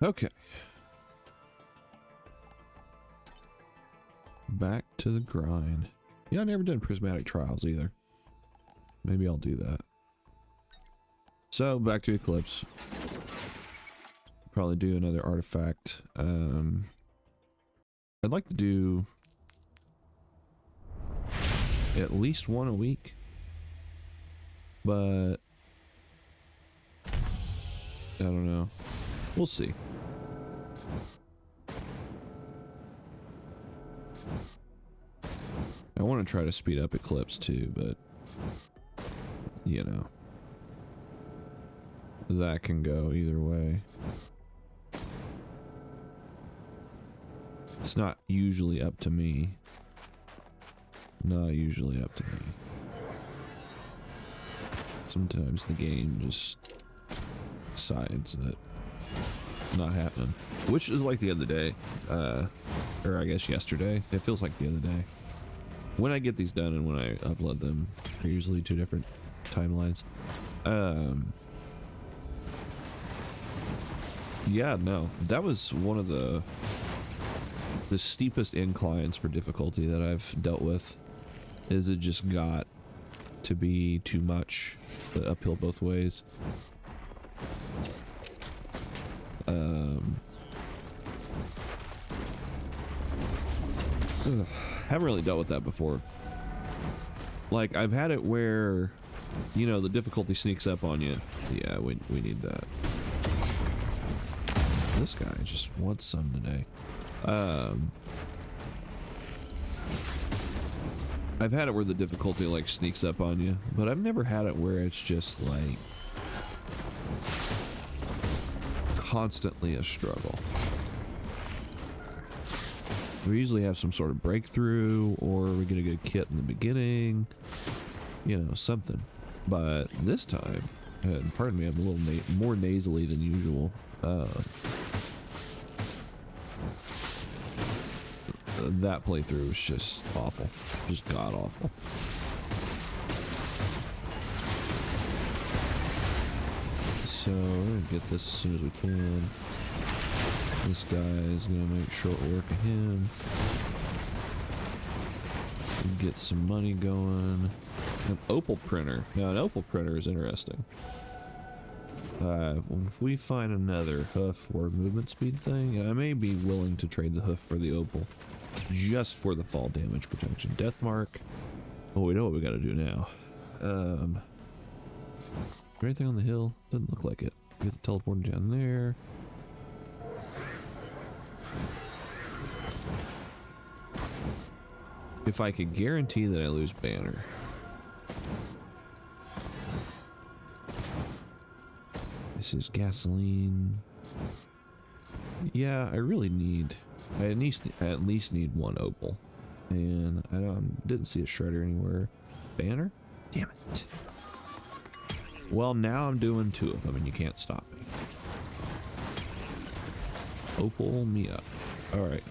Okay. Back to the grind. Yeah, I never done prismatic trials either. Maybe I'll do that. So back to Eclipse. Probably do another artifact. I'd like to do at least one a week, but I don't know. We'll see. I want to try to speed up Eclipse too, but you know, that can go either way. It's not usually up to me. Not usually up to me. Sometimes the game just decides that not happening. Which is like the other day. Or I guess yesterday. It feels like the other day. When I get these done and when I upload them, they're usually two different timelines. Yeah, no. That was one of the steepest inclines for difficulty that I've dealt with. Is it just got to be too much, the uphill both ways. Haven't really dealt with that before. Like, I've had it where, you know, the difficulty sneaks up on you. Yeah, we need that. This guy just wants some today. I've had it where the difficulty like sneaks up on you, but I've never had it where it's just like constantly a struggle. We usually have some sort of breakthrough, or we get a good kit in the beginning, you know, something. But this time, and pardon me, I'm a little more nasally than usual. That playthrough was just awful, just god awful. So we're gonna get this as soon as we can. This guy is gonna make short work of him. Get some money going. An opal printer. Now an opal printer is interesting. If we find another hoof or movement speed thing, I may be willing to trade the hoof for the opal. Just for the fall damage protection. Death mark. Oh, we know what we gotta do now. Is there anything on the hill? Doesn't look like it. We have to teleport down there. If I could guarantee that I lose banner. This is gasoline. Yeah, I really need... I at least need one opal. And I didn't see a shredder anywhere. Banner? Damn it. Well, now I'm doing two of them and you can't stop me. Opal me up. Alright.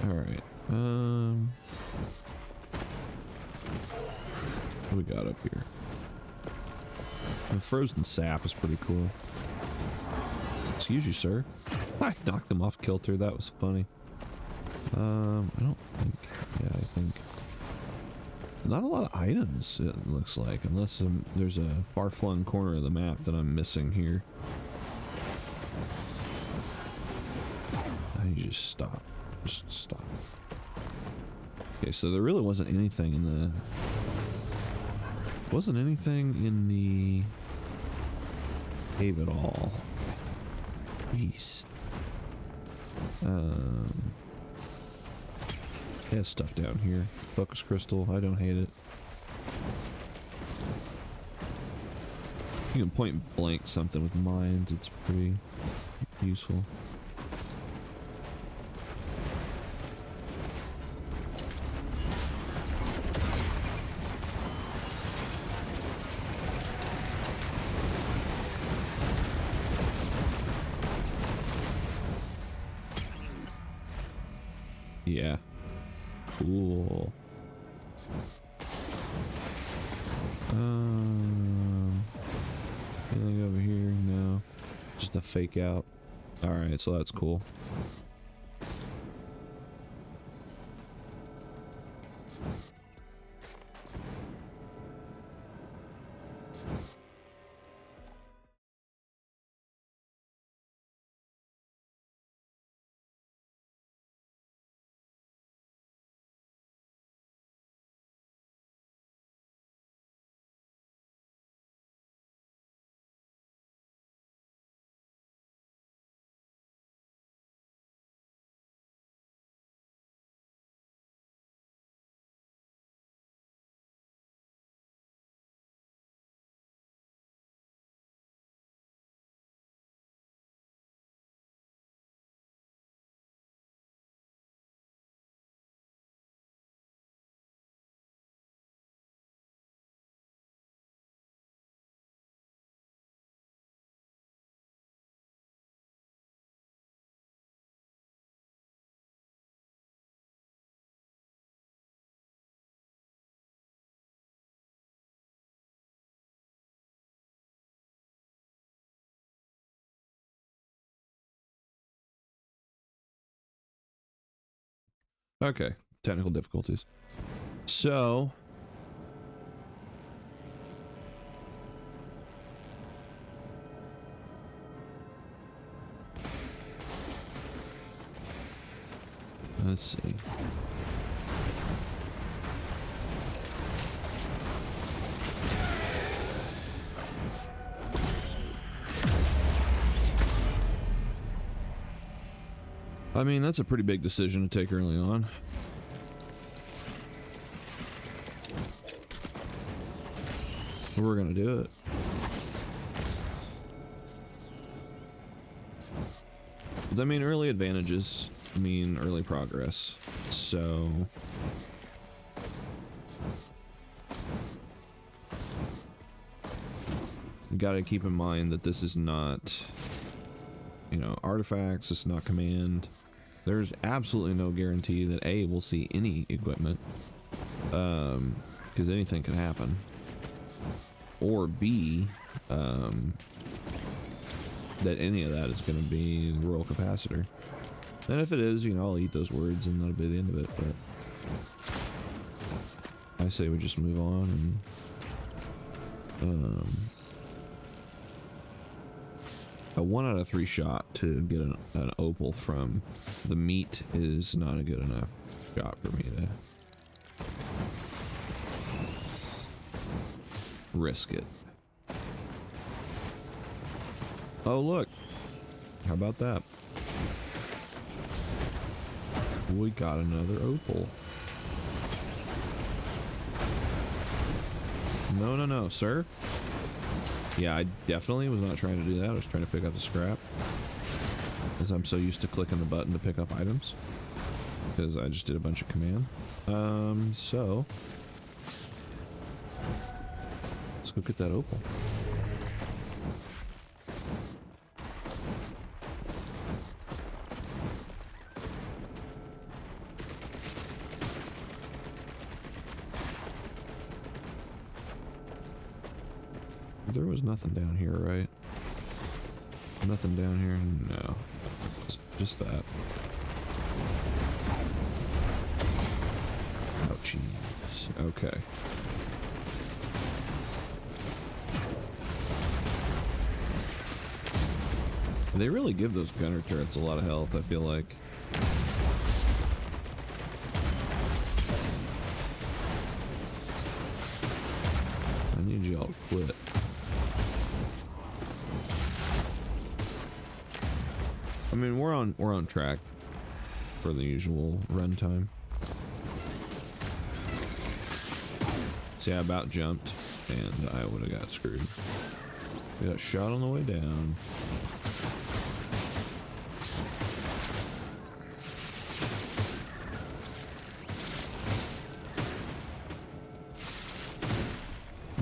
Alright, what we got up here? The frozen sap is pretty cool. Excuse you, sir. I knocked him off kilter, that was funny. I don't think, yeah, I think. Not a lot of items, it looks like, unless there's a far-flung corner of the map that I'm missing here. I just stop. Just stop. Okay, so there really wasn't anything in the... Wasn't anything in the cave at all. Jeez. Yeah, stuff down here. Focus crystal, I don't hate it. You can point blank something with mines, it's pretty useful. Yeah. Cool. Anything over here? No. Just a fake out. Alright, so that's cool. Okay, technical difficulties. So, let's see. I mean, that's a pretty big decision to take early on. We're gonna do it. I mean, early advantages mean early progress. So, you gotta keep in mind that this is not, you know, artifacts, it's not command. There's absolutely no guarantee that A, we'll see any equipment, because anything can happen. Or B, that any of that is going to be the royal capacitor. And if it is, you know, I'll eat those words and that'll be the end of it, but I say we just move on and, a 1 out of 3 shot to get an opal from the meat is not a good enough shot for me to risk it. Oh, look. How about that? We got another opal. No, no, no, sir. Yeah, I definitely was not trying to do that. I was trying to pick up the scrap. Because I'm so used to clicking the button to pick up items. Because I just did a bunch of command. So let's go get that opal. There was nothing down here, right? Nothing down here? No. Just that. Oh, jeez. Okay. They really give those gunner turrets a lot of health, I feel like. I need y'all to quit. I mean, we're on track for the usual runtime. See, I about jumped, and I would have got screwed. We got shot on the way down.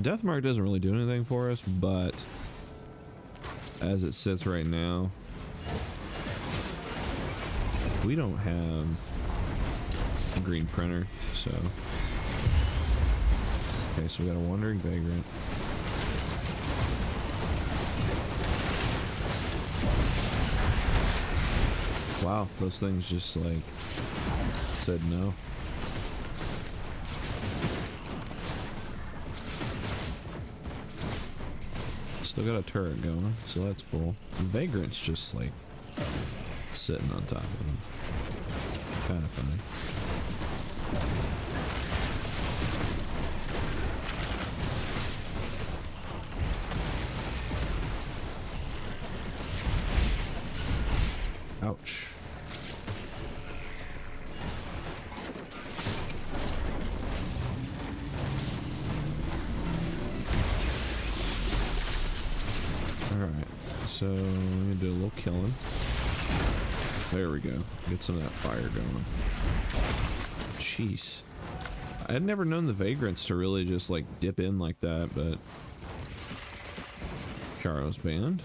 Deathmark doesn't really do anything for us, but as it sits right now, we don't have green printer, so. Okay, so we got a wandering vagrant. Wow, those things just like said no. Still got a turret going, so that's cool. The vagrant's just like sitting on top of him. Kind of funny. Ouch. Alright, so we're gonna do a little killing. There we go. Get some of that fire going. Jeez. I had never known the vagrants to really just like dip in like that, but Charo's banned.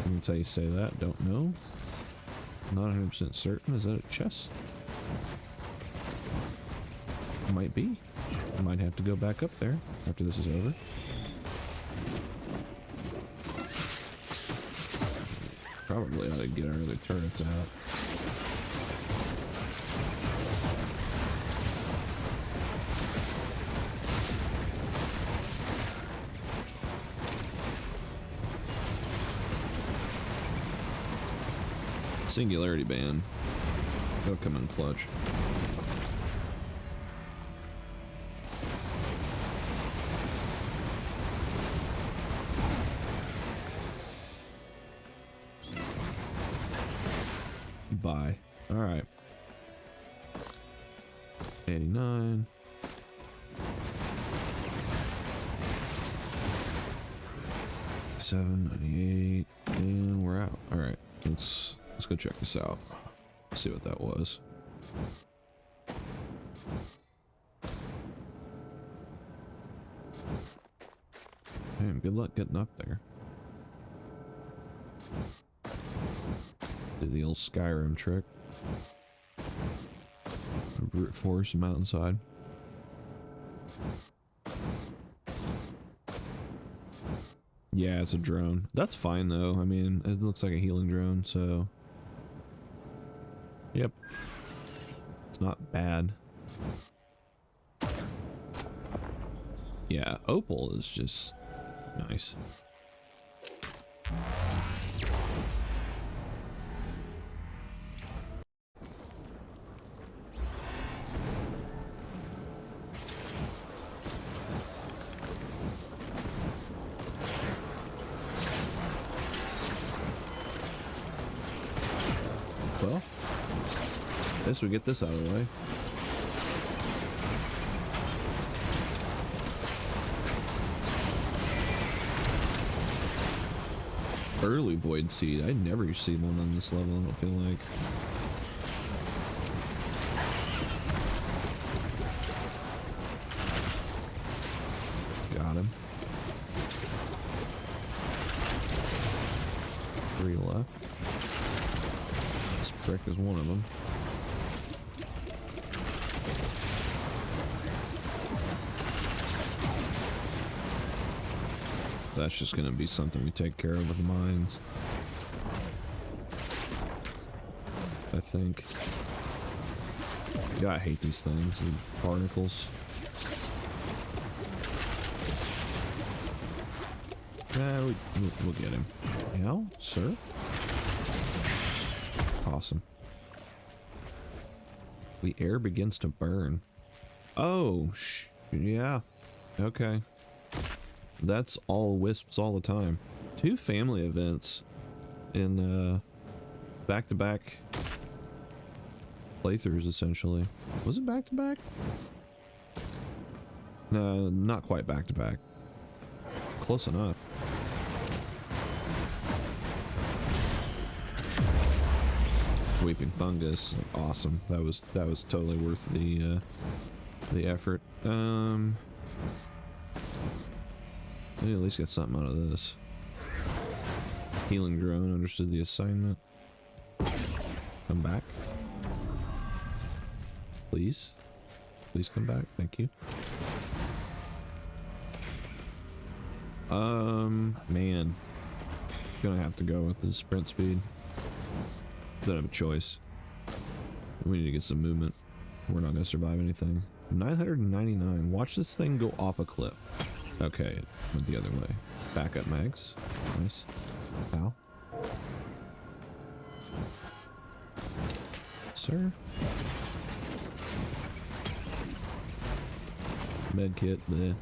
That's how you say that. Don't know. Not 100% certain. Is that a chest? Might be. I might have to go back up there after this is over. Probably ought to get our other turrets out. Singularity ban. They'll come in clutch. Bye. Alright. 89. $7.98, and we're out. Alright, let's go check this out. See what that was. Man, good luck getting up there. Did the old Skyrim trick. Brute force mountainside. Yeah, it's a drone. That's fine though. I mean, it looks like a healing drone, so. Yep. It's not bad. Yeah, Opal is just nice. Well, I guess we get this out of the way. Early Void Seed. I never see one on this level, I don't feel like. Got him. 3 left. This prick is one of them. That's just gonna be something we take care of with the mines. I think. Yeah, I hate these things, the particles. Nah, we'll get him. Now, sir? Awesome. The air begins to burn. Oh, yeah. Okay. That's all wisps all the time. 2 family events in back-to-back playthroughs, essentially. Was it back-to-back? No, not quite back-to-back. Close enough. Weeping fungus, awesome. That was totally worth the effort. We at least got something out of this. Healing drone, understood the assignment. Come back. Please. Please come back. Thank you. Man. Gonna have to go with the sprint speed. Don't have a choice. We need to get some movement. We're not gonna survive anything. 999. Watch this thing go off a cliff. Okay, it went the other way. Backup mags. Nice. Ow. Sir? Med kit. Bleh.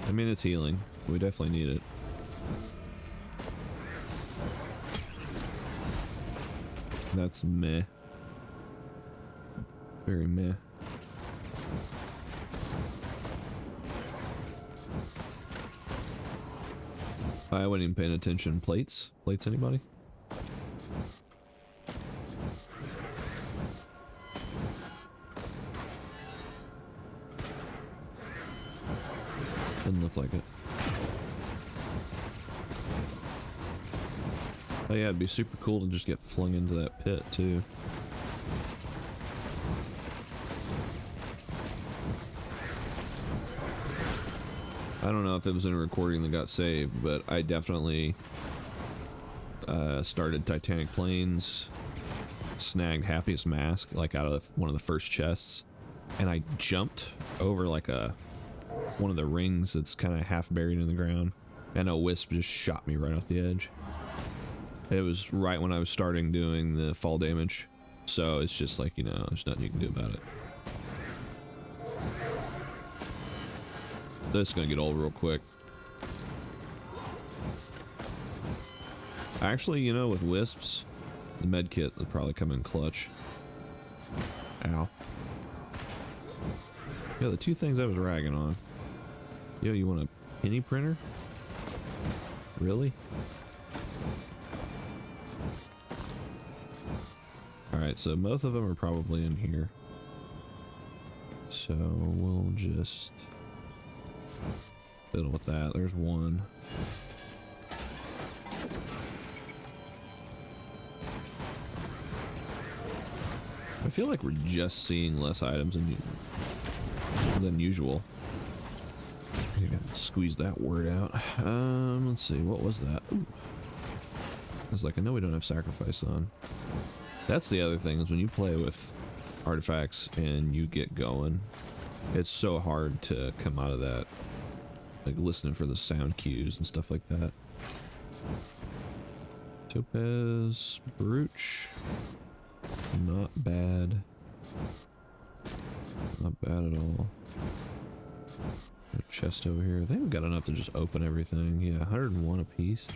I mean, it's healing. We definitely need it. That's meh. Very meh. I wasn't even paying attention. Plates? Plates, anybody? Didn't look like it. Oh yeah, it'd be super cool to just get flung into that pit, too. I don't know if it was in a recording that got saved, but I definitely started Titanic Plains, snagged Happiest Mask, like out of one of the first chests, and I jumped over like one of the rings that's kind of half buried in the ground, and a wisp just shot me right off the edge. It was right when I was starting doing the fall damage, so it's just like, you know, there's nothing you can do about it. This is gonna get old real quick. Actually, you know, with wisps, the med kit would probably come in clutch. Ow. Yeah, the two things I was ragging on. Yo, you want a penny printer? Really? Alright, so both of them are probably in here. So we'll just fiddle with that. There's one. I feel like we're just seeing less items than usual. I gotta squeeze that word out. Let's see, what was that? Ooh. I was like, I know we don't have sacrifice on. That's the other thing, is when you play with artifacts and you get going, it's so hard to come out of that. Like listening for the sound cues and stuff like that. Topaz, brooch. Not bad. Not bad at all. A chest over here. I think we've got enough to just open everything. Yeah, 101 apiece.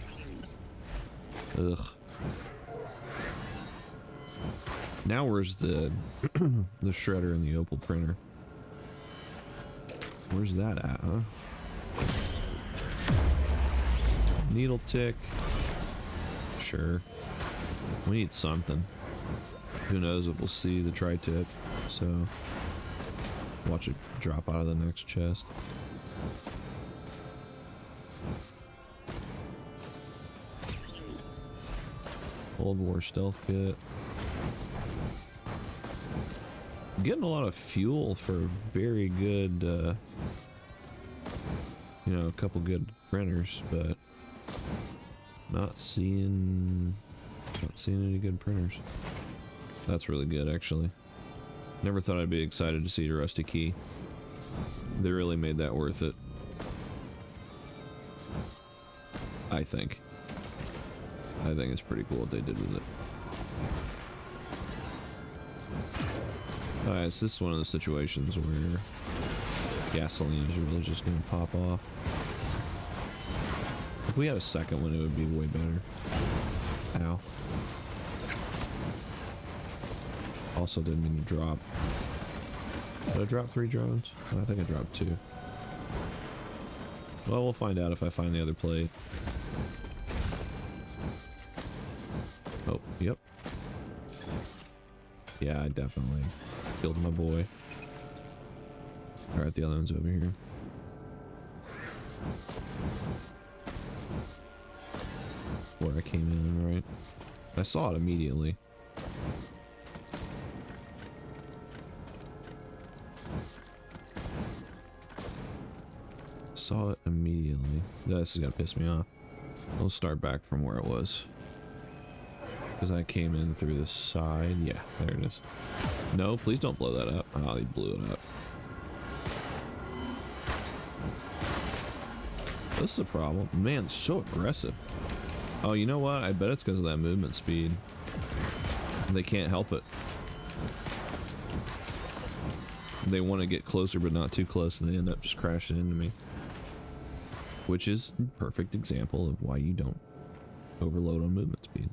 Ugh. Now where's the the shredder and the opal printer? Where's that at, huh? Needle tick. Sure. We need something. Who knows if we'll see the tri-tip, so watch it drop out of the next chest. Cold War stealth kit. Getting a lot of fuel for very good, you know, a couple good printers, but not seeing any good printers. That's really good, actually. Never thought I'd be excited to see a rusty key. They really made that worth it. I think it's pretty cool what they did with it. Alright, so this is one of the situations where gasoline is really just going to pop off. If we had a second one, it would be way better. Ow. Also didn't mean to drop. Did I drop 3 drones? Oh, I think I dropped 2. Well, we'll find out if I find the other plate. Oh, yep. Yeah, I definitely killed my boy. Alright, the other one's over here. Where I came in, right? I saw it immediately. saw it immediately. This is gonna piss me off. We'll start back from where it was. Because I came in through the side. Yeah, there it is. No, please don't blow that up. Oh, they blew it up. This is a problem. Man, it's so aggressive. Oh, you know what? I bet it's because of that movement speed. They can't help it. They want to get closer, but not too close, and they end up just crashing into me. Which is a perfect example of why you don't overload on movement speed.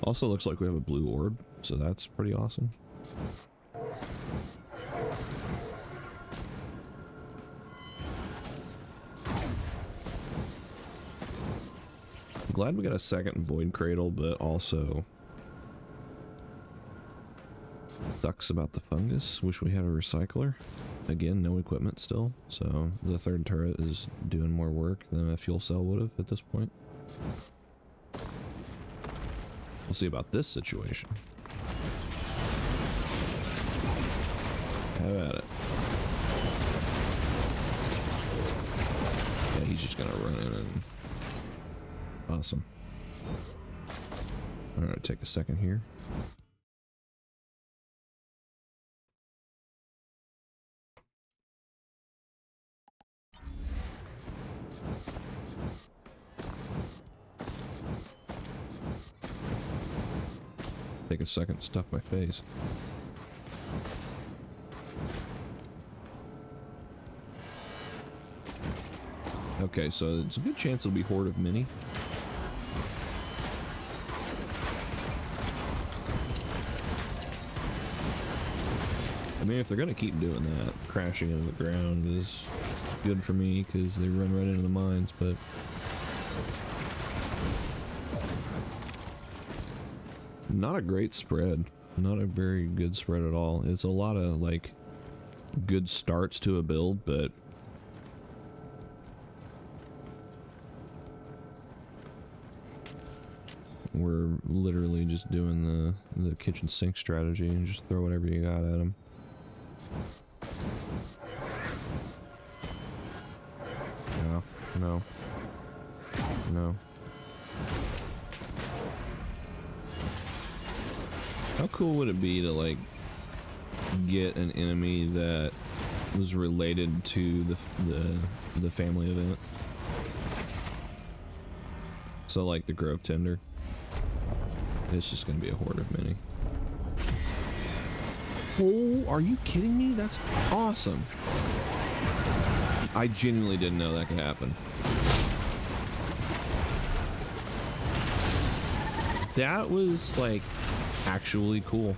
Also looks like we have a blue orb, so that's pretty awesome. Glad we got a second Void Cradle, but also sucks about the fungus. Wish we had a recycler. Again, no equipment still, so the third turret is doing more work than a fuel cell would have at this point. We'll see about this situation. Have at it. Yeah, he's just gonna run in and... Awesome. Alright, take a second here. Take a second to stuff my face. Okay, so it's a good chance it'll be Horde of Mini. I mean, if they're gonna keep doing that, crashing into the ground is good for me because they run right into the mines, but not a great spread. Not a very good spread at all. It's a lot of, like, good starts to a build, but we're literally just doing the kitchen sink strategy and just throw whatever you got at them. No, no, no. How cool would it be to, like, get an enemy that was related to the family event? So, like, the Grove Tender. It's just gonna be a Horde of Mini. Oh, are you kidding me? That's awesome. I genuinely didn't know that could happen. That was, like, actually cool.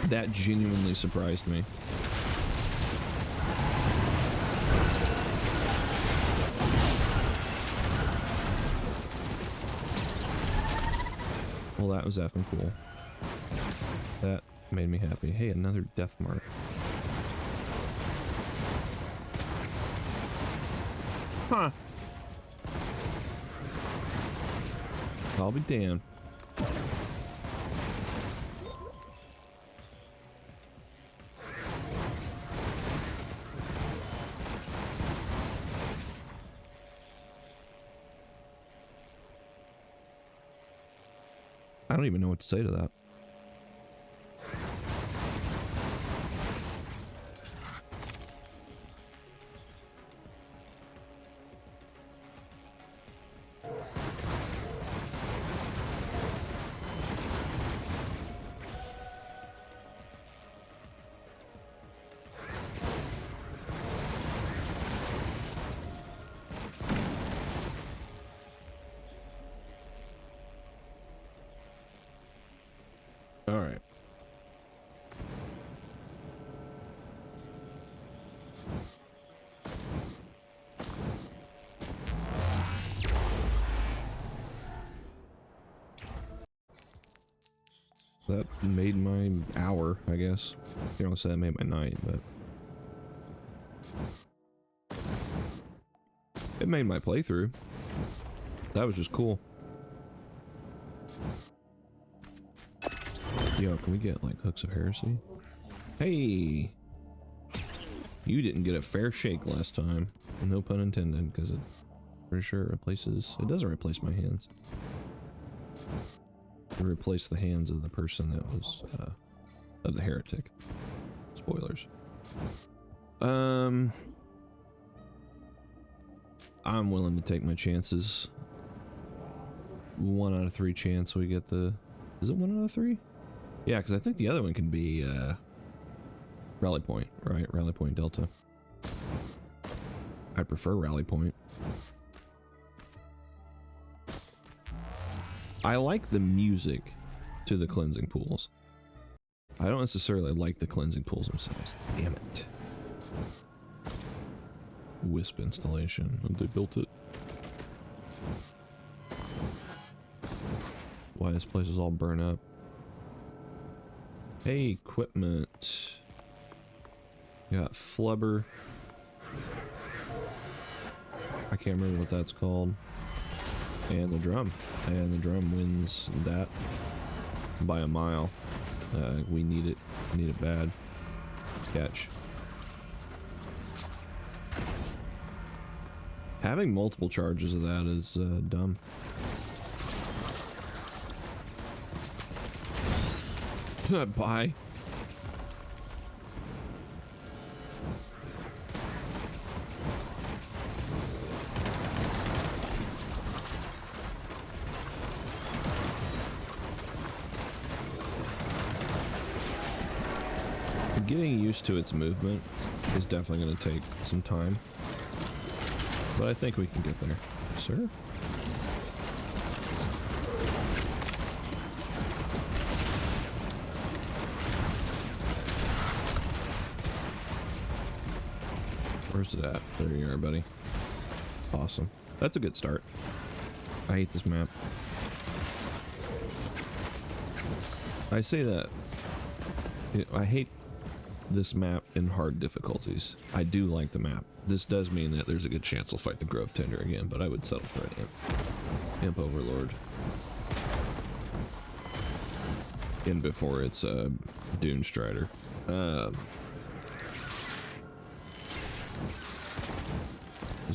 That genuinely surprised me. Well, that was effing cool. That made me happy. Hey, another death mark. Huh. I'll be damned. I don't even know what to say to that. All right. That made my hour, I guess. You don't say that made my night, but it made my playthrough. That was just cool. Yo, can we get like hooks of heresy? Hey! You didn't get a fair shake last time. No pun intended, because it pretty sure replaces... It doesn't replace my hands. It replaced the hands of the person that was, of the heretic. Spoilers. I'm willing to take my chances. 1 out of 3 chance we get the... Is it 1 out of 3? Yeah, because I think the other one can be, Rally Point, right? Rally Point Delta. I prefer Rally Point. I like the music to the cleansing pools. I don't necessarily like the cleansing pools themselves. Damn it. Wisp installation. They built it. Why this place is all burnt up. Hey, equipment. Got flubber. I can't remember what that's called. And the drum. And the drum wins that by a mile. We need it. Need it bad. Catch. Having multiple charges of that is dumb. Bye. Getting used to its movement is definitely going to take some time, but I think we can get there. Sir? Where's it at? There you are, buddy. Awesome. That's a good start. I hate this map. I say that. I hate this map in hard difficulties. I do like the map. This does mean that there's a good chance I'll fight the Grove Tender again, but I would settle for an Imp Overlord. In before it's Dune Strider. Because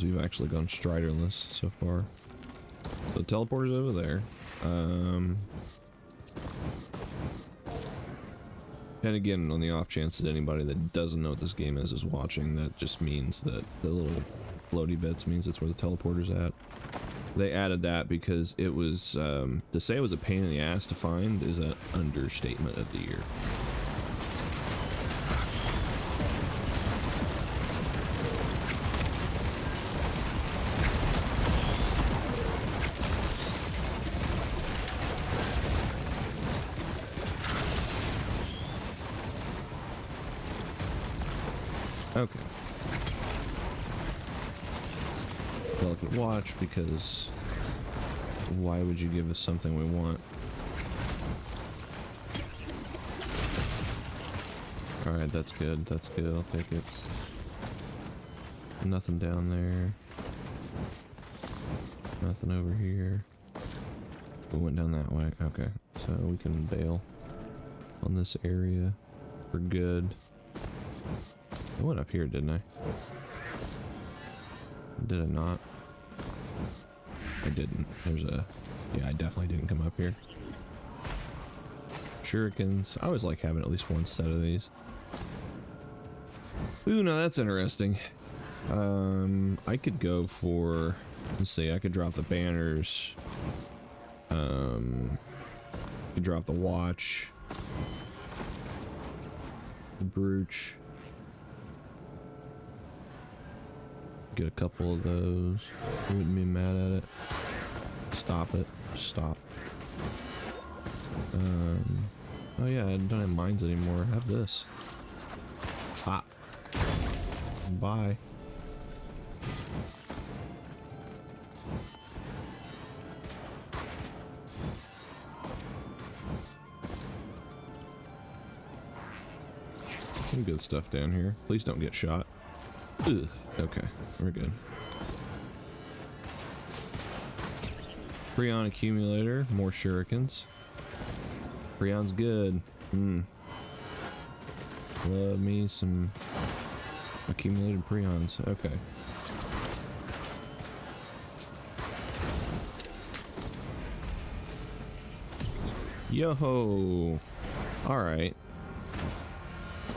we've actually gone Striderless so far. So teleporter's over there. And again, on the off chance that anybody that doesn't know what this game is watching, that just means that the little floaty bits means it's where the teleporter's at. They added that because it was, to say it was a pain in the ass to find is an understatement of the year. Okay. Delicate watch, because why would you give us something we want? Alright, that's good. That's good. I'll take it. Nothing down there. Nothing over here. We went down that way. Okay. So we can bail on this area. We're good. I went up here, didn't I? Did I not? I didn't. There's a... Yeah, I definitely didn't come up here. Shurikens. I always like having at least one set of these. Ooh, now that's interesting. I could go for... Let's see, I could drop the banners. Could drop the watch. The brooch. Get a couple of those. Wouldn't be mad at it. Stop it. Stop. Oh yeah, I don't have mines anymore. I have this. Ah. Bye. Some good stuff down here. Please don't get shot. Ugh. Okay, we're good. Freon accumulator, more shurikens. Freon's good. Love me some accumulated preons. Okay. Yo-ho! Alright.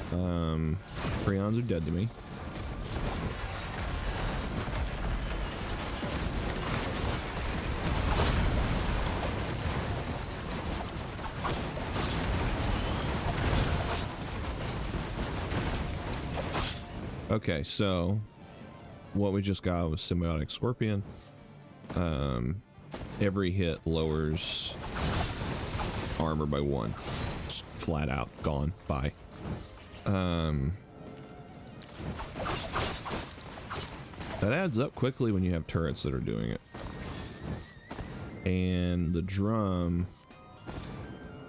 Preons are dead to me. Okay, so what we just got was Symbiotic Scorpion. Every hit lowers armor by 1. Just flat out gone. Bye. That adds up quickly when you have turrets that are doing it. And the drum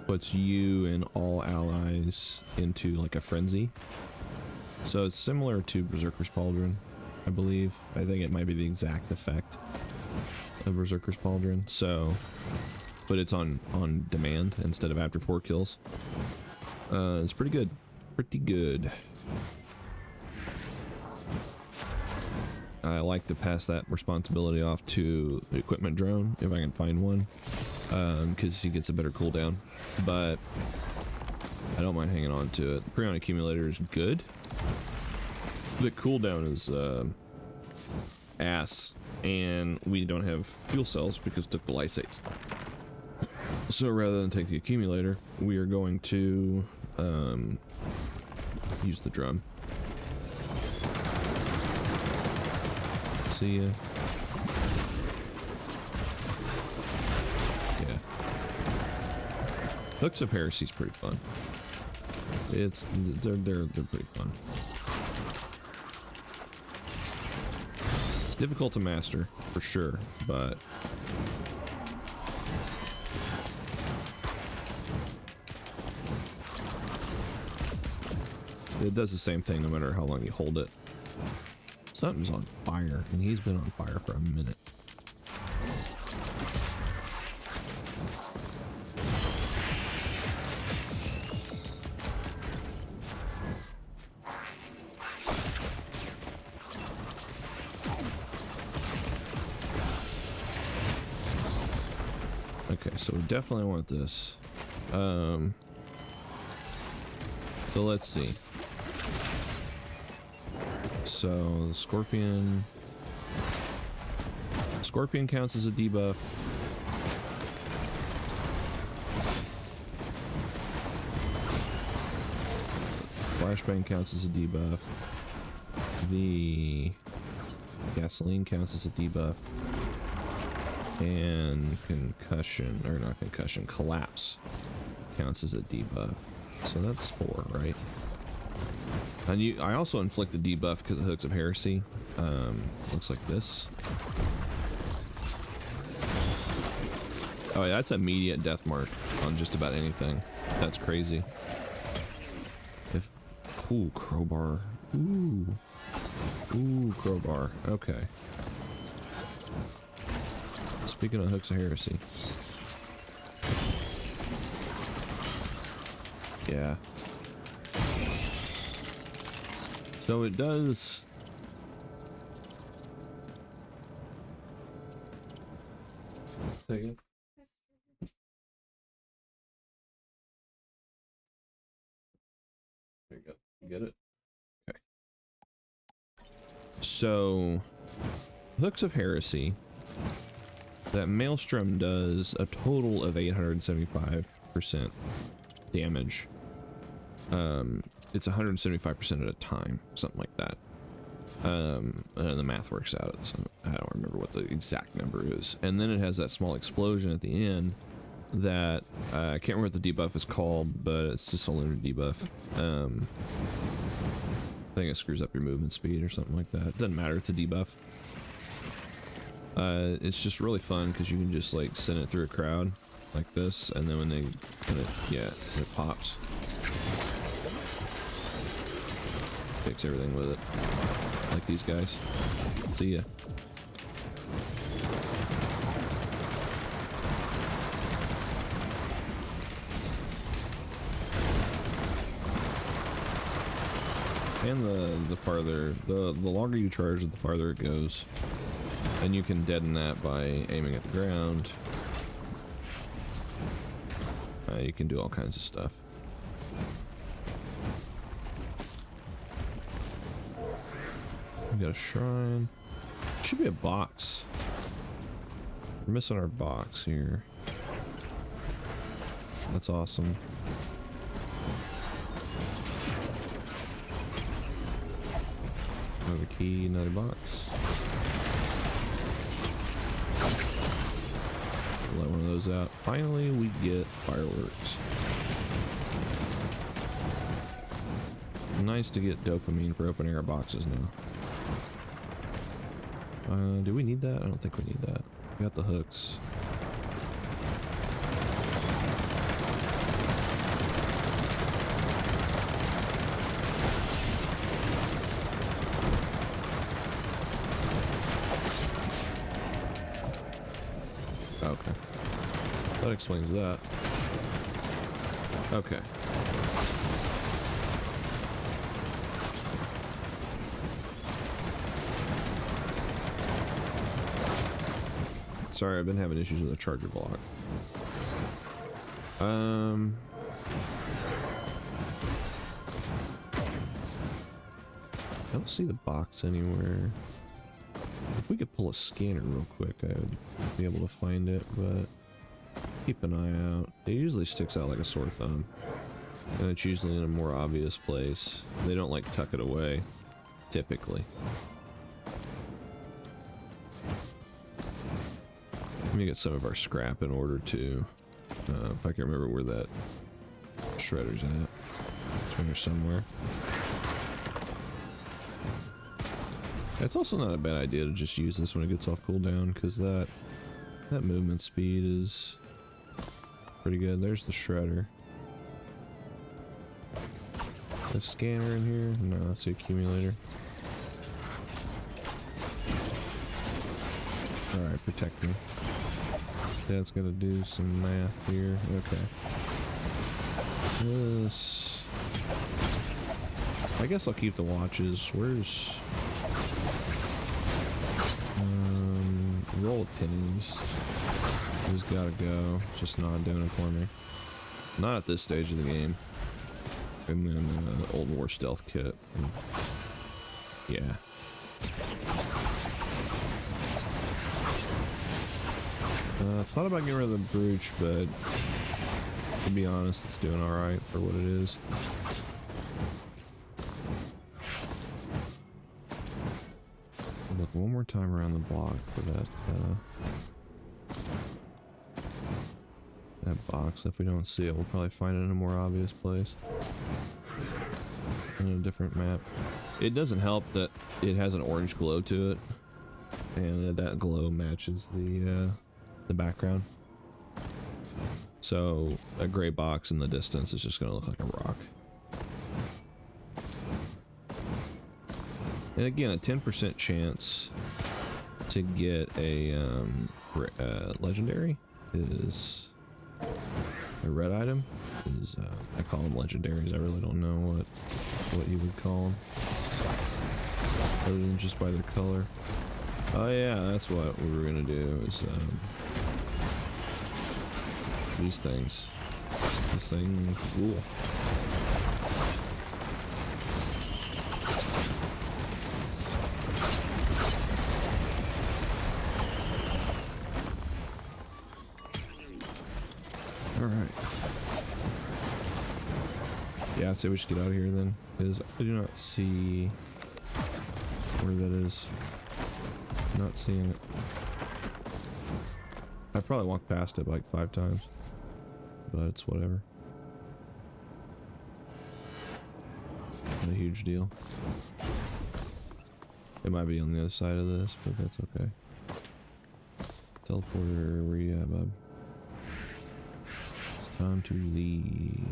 puts you and all allies into like a frenzy. So it's similar to Berserker's Pauldron, I believe. I think it might be the exact effect of Berserker's Pauldron. So, but it's on demand instead of after 4 kills. It's pretty good. Pretty good. I like to pass that responsibility off to the equipment drone if I can find one, because he gets a better cooldown. But I don't mind hanging on to it. The Preon accumulator is good. The cooldown is ass, and we don't have fuel cells because it took the lysates. So rather than take the accumulator, we are going to use the drum. See ya. Yeah. Hooks of Heresy is pretty fun. They're pretty fun. It's difficult to master for sure, but it does the same thing no matter how long you hold it. Something's on fire, and he's been on fire for a minute. Okay, so we definitely want this. So let's see. So the Scorpion counts as a debuff. Flashbang counts as a debuff. The gasoline counts as a debuff. And concussion, or not concussion, collapse counts as a debuff. So that's 4, right? And I also inflict a debuff because of Hooks of Heresy. Looks like this. Oh yeah, that's immediate death mark on just about anything. That's crazy. Ooh, crowbar. Ooh, crowbar. Okay. Speaking of Hooks of Heresy. Yeah. So it does. Take it. There you go. You get it? Okay. So, Hooks of Heresy. That Maelstrom does a total of 875% damage. It's 175% at a time, something like that. And the math works out. So I don't remember what the exact number is. And then it has that small explosion at the end that I can't remember what the debuff is called, but it's just a limited debuff. I think it screws up your movement speed or something like that. It doesn't matter, it's a debuff. It's just really fun because you can just like send it through a crowd like this, and then when it pops, fix everything with it, like these guys. See ya. And the longer you charge, the farther it goes. And you can deaden that by aiming at the ground. You can do all kinds of stuff. We got a shrine. Should be a box. We're missing our box here. That's awesome. Another key, another box. Let one of those out. Finally, we get fireworks. Nice to get dopamine for opening our boxes now. Do we need that? I don't think we need that. We got the hooks. Okay. That explains that. Okay. Sorry, I've been having issues with the charger block. I don't see the box anywhere. If we could pull a scanner real quick, I would be able to find it, but keep an eye out. It usually sticks out like a sore thumb, and it's usually in a more obvious place. They don't like tuck it away, typically. Let me get some of our scrap in order to, if I can remember where that shredder's at. It's in there somewhere. It's also not a bad idea to just use this when it gets off cooldown, because that movement speed is pretty good. There's the shredder. The scanner in here? No, that's the accumulator. Alright, protect me. Dad's gonna do some math here. Okay. This... I guess I'll keep the watches. Where's... roll of pennies. He's gotta go. It's just not doing it for me. Not at this stage of the game. And then Old War stealth kit. And yeah. Thought about getting rid of the brooch, but to be honest, it's doing alright for what it is. Look one more time around the block for that that box. If we don't see it, we'll probably find it in a more obvious place. In a different map. It doesn't help that it has an orange glow to it, and that glow matches the background. So a gray box in the distance is just going to look like a rock. And again, a 10% chance to get a legendary is a red item. Is I call them legendaries. I really don't know what you would call them, other than just by their color. Oh yeah, that's what we were gonna do. Is these things. This thing, cool. Alright. Yeah, I say we should get out of here then, because I do not see where that is. Not seeing it. I probably walked past it like 5 times, but it's whatever. Not a huge deal. It might be on the other side of this, but that's okay. Teleporter, where you at, bub? It's time to leave.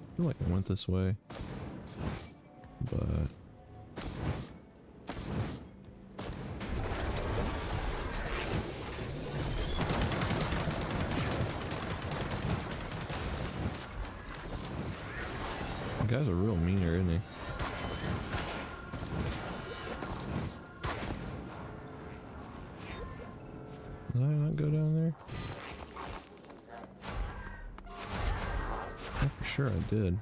I feel like I went this way, but guy's a real meaner, isn't he? Did I not go down there? Yeah, for sure I did.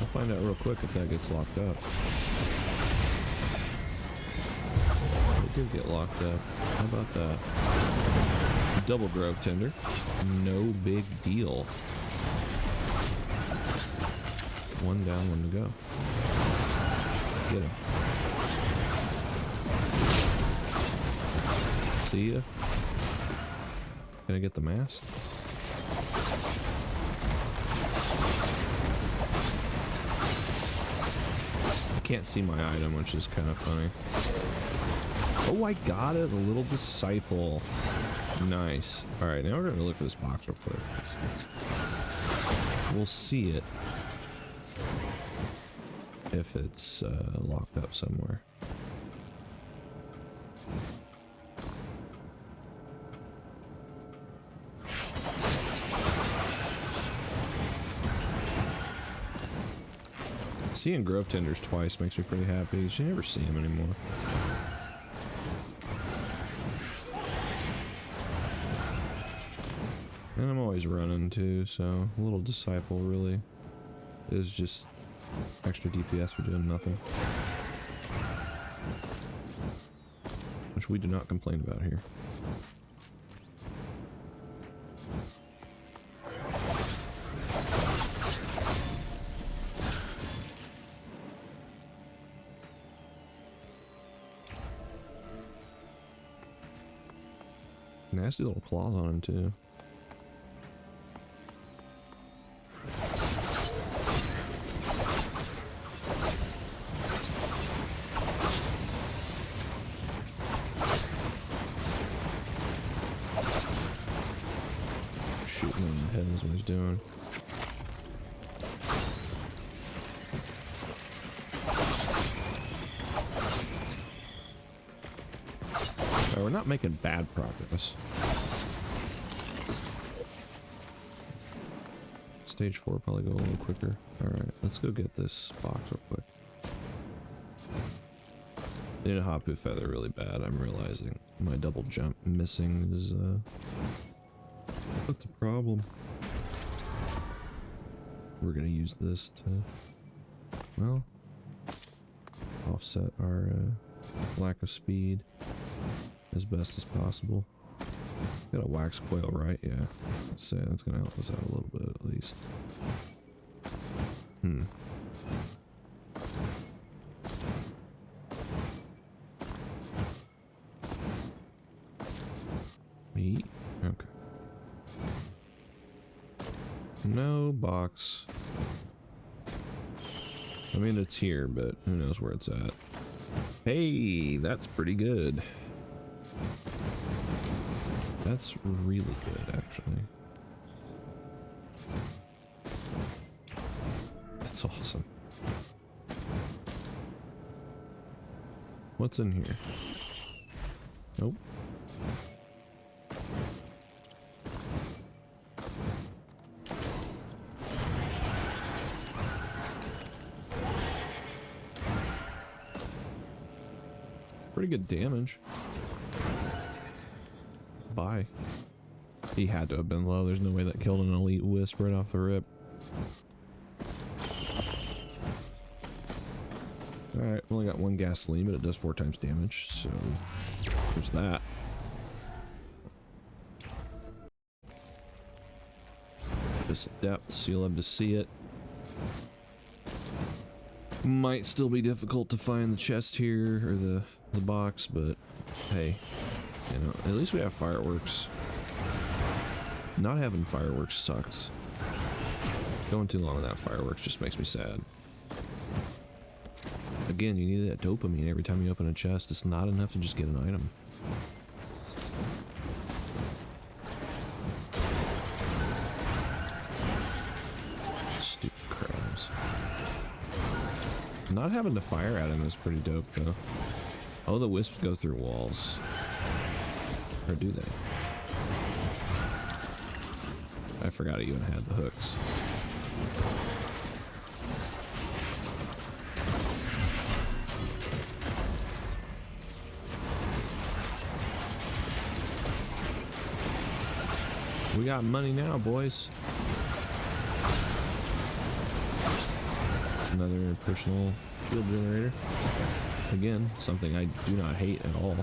I'll find out real quick if that gets locked up. It did get locked up. How about that? Double grove tender. No big deal. One down, one to go. Get him. See ya. Can I get the mask? I can't see my item, which is kind of funny. Oh, I got it! A little disciple. Nice. Alright, now we're going to look for this box real quick. We'll see it if it's locked up somewhere. Seeing grove tenders twice makes me pretty happy. You never see them anymore. And I'm always running too, so a little disciple really is just extra DPS for doing nothing. Which we do not complain about here. Nasty little claws on him too. Shooting him in the head is what he's doing. We're not making bad progress. Stage 4 probably go a little quicker. Alright, let's go get this box real quick. I need a Hapu feather really bad. I'm realizing my double jump missing is what's the problem. We're gonna use this to, well, offset our lack of speed as best as possible. Got a wax coil, right? Yeah. Let's say that's gonna help us out a little bit at least. Meat? Okay. No box. I mean, it's here, but who knows where it's at. Hey, that's pretty good. That's really good, actually. That's awesome. What's in here? Nope. Pretty good damage. Bye. He had to have been low. There's no way that killed an elite wisp right off the rip. Alright, only got one gasoline, but it does 4 times damage, so there's that. This depth, so you'll have to see it. Might still be difficult to find the chest here, or the box, but hey. You know, at least we have fireworks. Not having fireworks sucks. Going too long without fireworks just makes me sad. Again, you need that dopamine every time you open a chest. It's not enough to just get an item. Stupid crabs. Not having to fire at him is pretty dope, though. Oh, the wisps go through walls. Or do they? I forgot it even had the hooks. We got money now, boys. Another personal shield generator. Again, something I do not hate at all.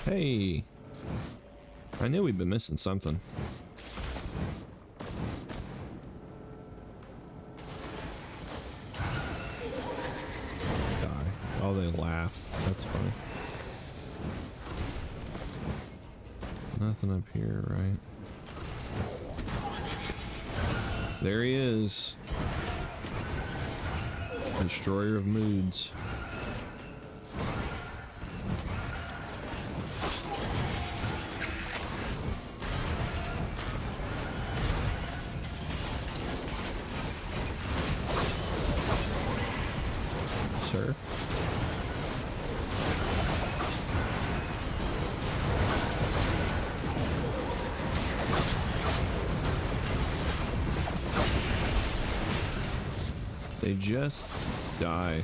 Hey, I knew we'd been missing something. Oh, they laugh. That's funny. Nothing up here, right? There he is. Destroyer of moods. Sir. They just die.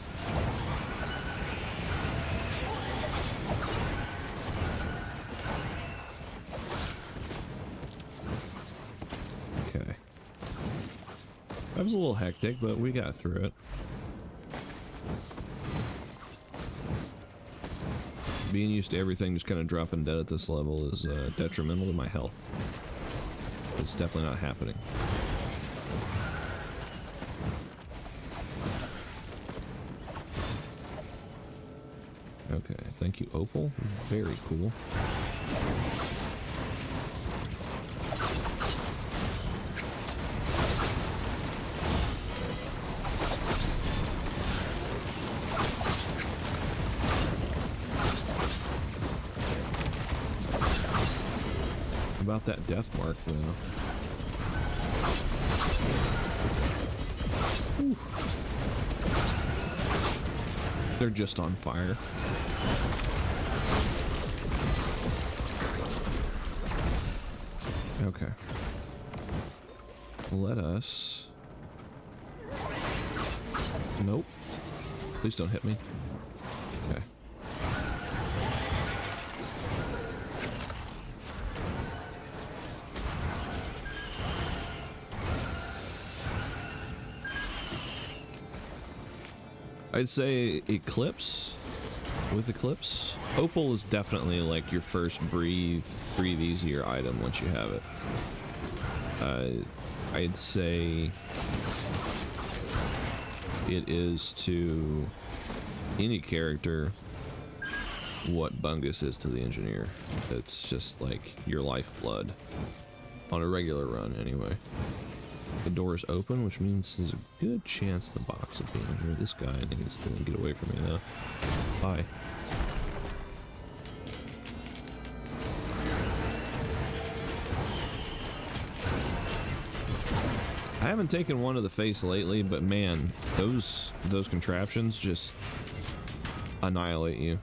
Okay. That was a little hectic, but we got through it. Being used to everything just kind of dropping dead at this level is detrimental to my health. It's definitely not happening. Okay, thank you, Opal. Very cool. About that death mark, though. Whew. They're just on fire. Okay. Let us... Nope. Please don't hit me. Okay. I'd say Eclipse. With Eclipse, Opal is definitely like your first breathe easier item once you have it. I'd say it is to any character what Bungus is to the engineer. It's just like your lifeblood on a regular run anyway. The door is open, which means there's a good chance the box will be in here. This guy needs to get away from me now. Bye. I haven't taken one to the face lately, but man, those contraptions just annihilate you.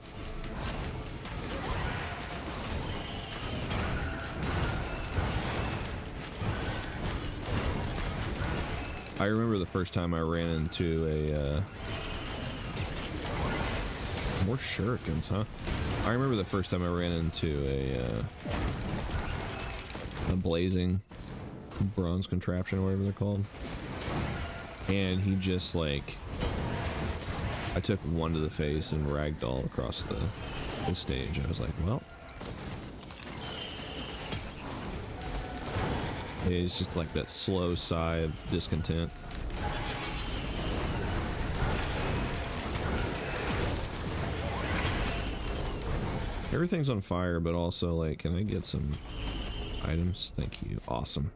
I remember the first time I ran into a more shurikens, huh? I remember the first time I ran into a blazing bronze contraption or whatever they're called, and he just like, I took one to the face and ragdoll across the stage. I was like, well, it's just like that slow sigh of discontent. Everything's on fire, but also like, can I get some items? Thank you. Awesome.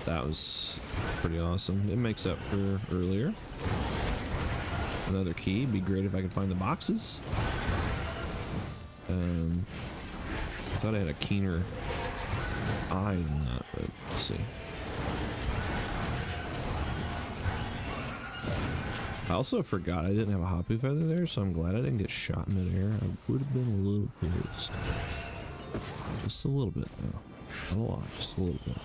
That was pretty awesome. It makes up for earlier. Another key. Be great if I could find the boxes. Thought I had a keener eye than that, but let's see. I also forgot I didn't have a Hapu feather there, so I'm glad I didn't get shot in midair. I would have been a little pissed. Just a little bit, though. Not a lot, just a little bit.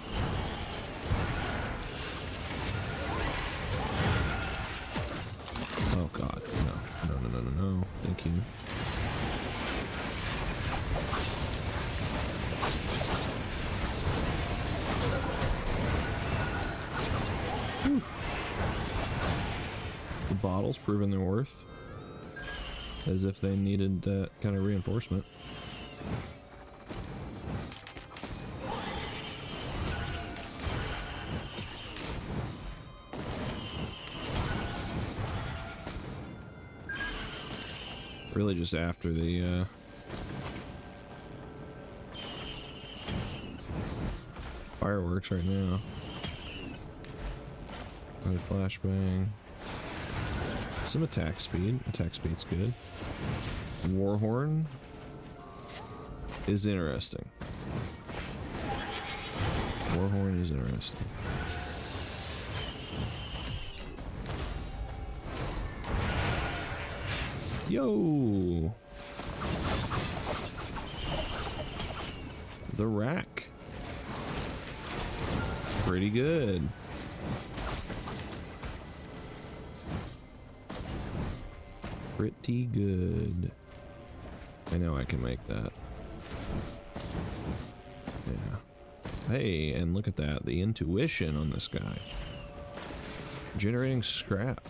Oh god, no. No, no, no, no, no. Thank you. Whew. The bottles proving their worth. As if they needed that kind of reinforcement. Really just after the fireworks right now. Good flashbang. Some attack speed. Attack speed's good. Warhorn is interesting. Warhorn is interesting. Yo! The rack. Pretty good. Pretty good. I know I can make that. Yeah. Hey, and look at that. The intuition on this guy. Generating scrap.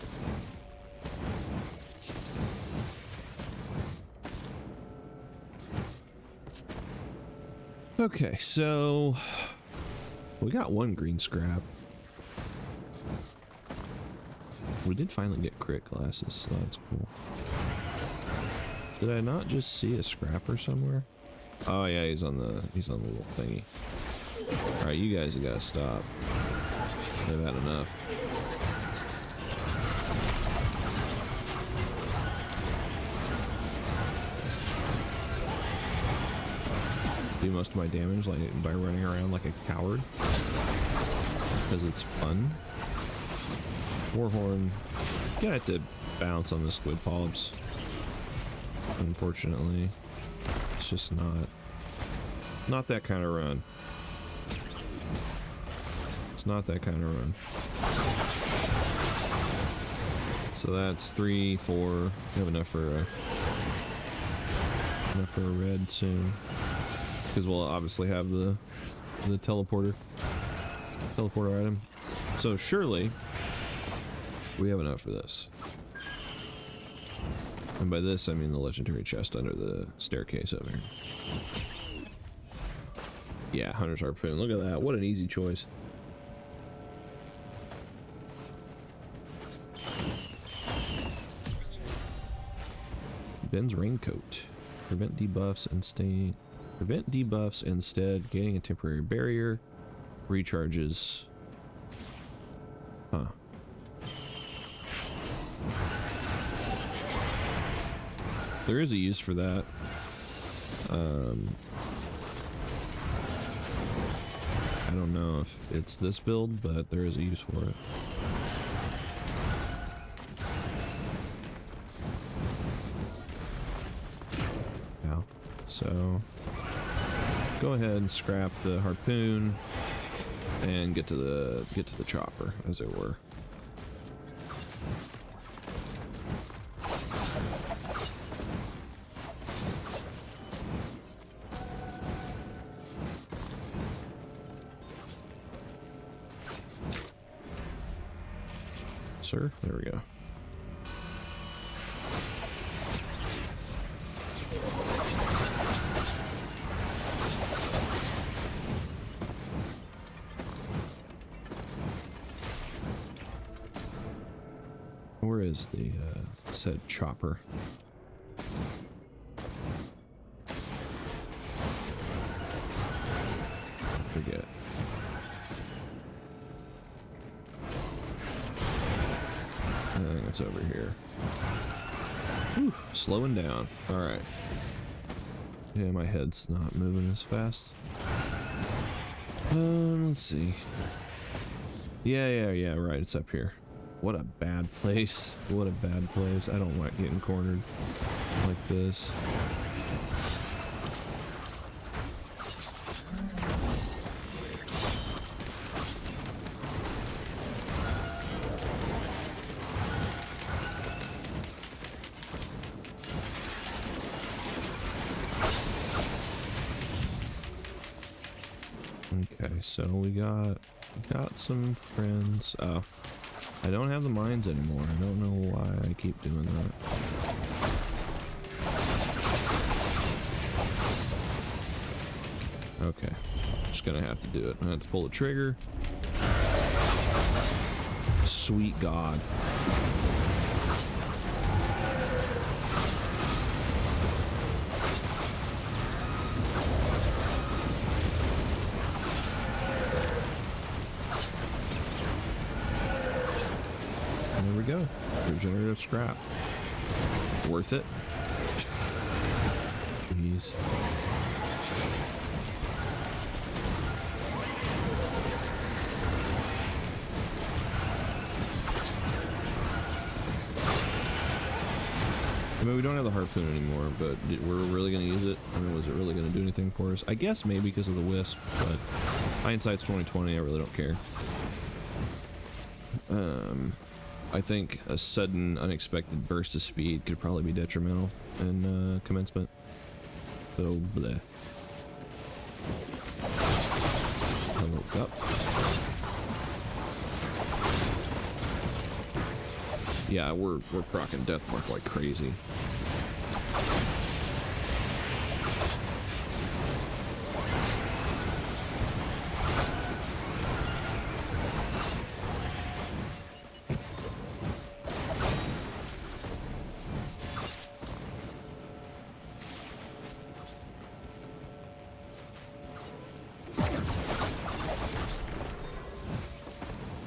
Okay, so we got one green scrap. We did finally get crit glasses, so that's cool. Did I not just see a scrapper somewhere? Oh yeah, he's on the little thingy. Alright, you guys have gotta stop. They've had enough. Do most of my damage like by running around like a coward because it's fun. Warhorn, you have to bounce on the squid polyps. Unfortunately, it's just not that kind of run. It's not that kind of run. So that's 3, 4. We have enough for a red soon. Because we'll obviously have the teleporter item. So surely we have enough for this. And by this I mean the legendary chest under the staircase over here. Yeah, Hunter's Harpoon. Look at that. What an easy choice. Ben's raincoat. Prevent debuffs and stay. Prevent debuffs instead, gaining a temporary barrier, recharges. Huh. There is a use for that. I don't know if it's this build, but there is a use for it. Now, so go ahead and scrap the harpoon and get to the chopper, as it were. Sir, there we go. Where is the said chopper? Forget. I think it's over here. Whew, slowing down. All right. Yeah, my head's not moving as fast. Let's see. Yeah, right, it's up here. What a bad place. What a bad place. I don't like getting cornered like this. Okay, so we got some friends. Oh, I don't have the mines anymore. I don't know why I keep doing that. Okay, just gonna have to do it. I'm gonna have to pull the trigger. Sweet God. Go. Regenerative scrap. Worth it. Jeez. I mean, we don't have the harpoon anymore, but we're really going to use it. I mean, was it really going to do anything for us? I guess maybe because of the wisp, but hindsight's 2020. I really don't care. I think a sudden, unexpected burst of speed could probably be detrimental in commencement. So, bleh. I woke up. Yeah, we're procking Deathmark like crazy.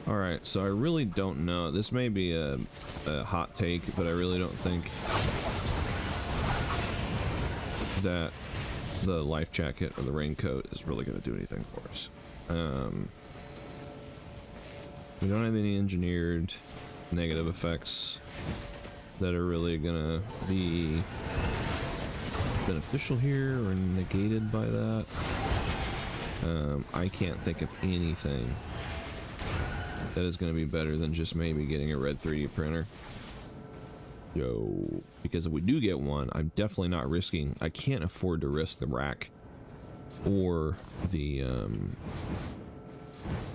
Alright, so I really don't know. This may be a hot take, but I really don't think that the life jacket or the raincoat is really going to do anything for us. We don't have any engineered negative effects that are really going to be beneficial here or negated by that. I can't think of anything that is going to be better than just maybe getting a red 3D printer. Yo, because if we do get one, I'm definitely not risking. I can't afford to risk the rack or the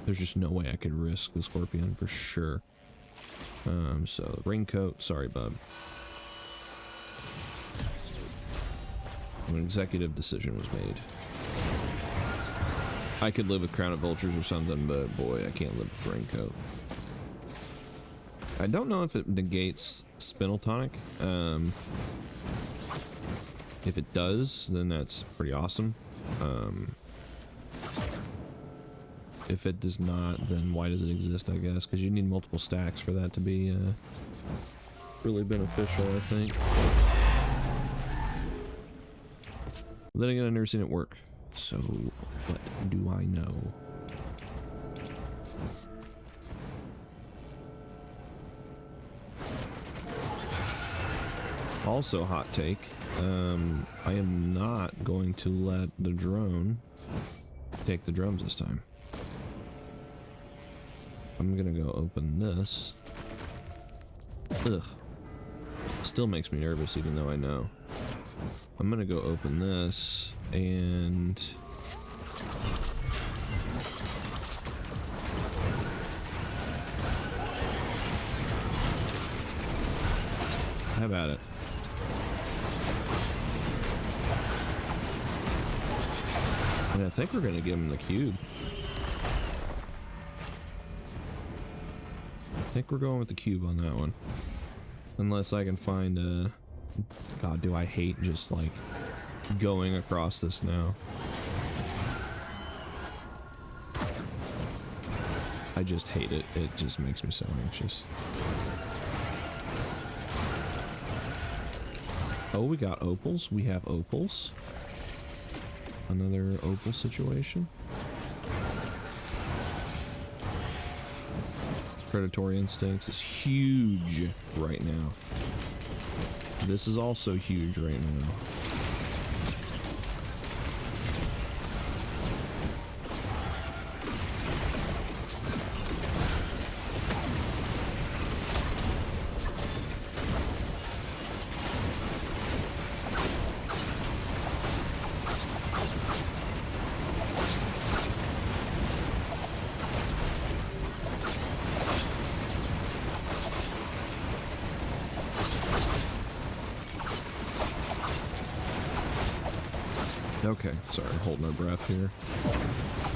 there's just no way I could risk the Scorpion for sure. So raincoat, sorry bub. An executive decision was made. I could live with Crown of Vultures or something, but boy, I can't live with raincoat. I don't know if it negates Spinal Tonic. If it does, then that's pretty awesome. If it does not, then why does it exist, I guess? Because you need multiple stacks for that to be really beneficial, I think. Then again, I've never seen it work. So, what do I know? Also, hot take. I am not going to let the drone take the drums this time. I'm gonna go open this. Ugh. Still makes me nervous, even though I know. I'm gonna go open this and have at it. And I think we're gonna give him the cube. I think we're going with the cube on that one. Unless I can find a... God, do I hate just like going across this now. I just hate it. It just makes me so anxious. Oh, we got opals. We have opals. Another opal situation. Predatory instincts is huge right now. This is also huge right now. Okay, sorry, holding our breath here.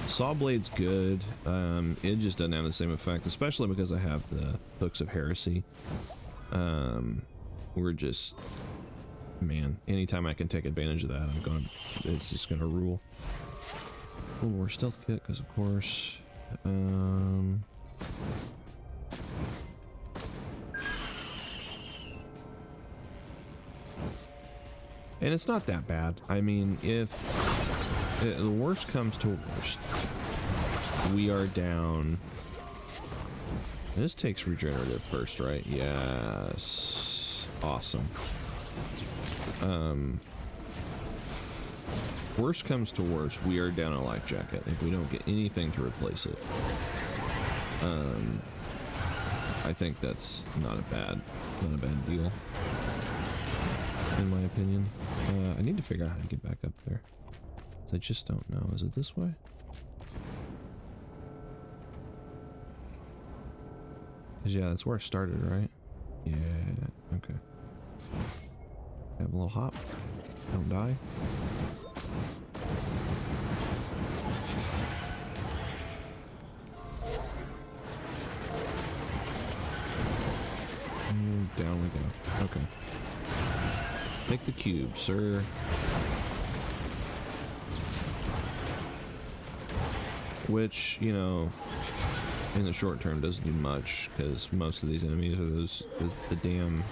Saw blade's good. It just doesn't have the same effect, especially because I have the hooks of Heresy. We're just, man, anytime I can take advantage of that, it's just gonna rule. A little more stealth kit, because of course. And it's not that bad. I mean, if the worst comes to worst, we are down. This takes regenerative first, right? Yes. Awesome. Worst comes to worst, we are down a life jacket if we don't get anything to replace it. I think that's not a bad deal, in my opinion. I need to figure out how to get back up there. I just don't know. Is it this way? Cause yeah, that's where I started, right? Yeah. Okay. Have a little hop. Don't die. Down we go. Okay. Take the cube, sir. Which, you know, in the short term doesn't do much, because most of these enemies are the damn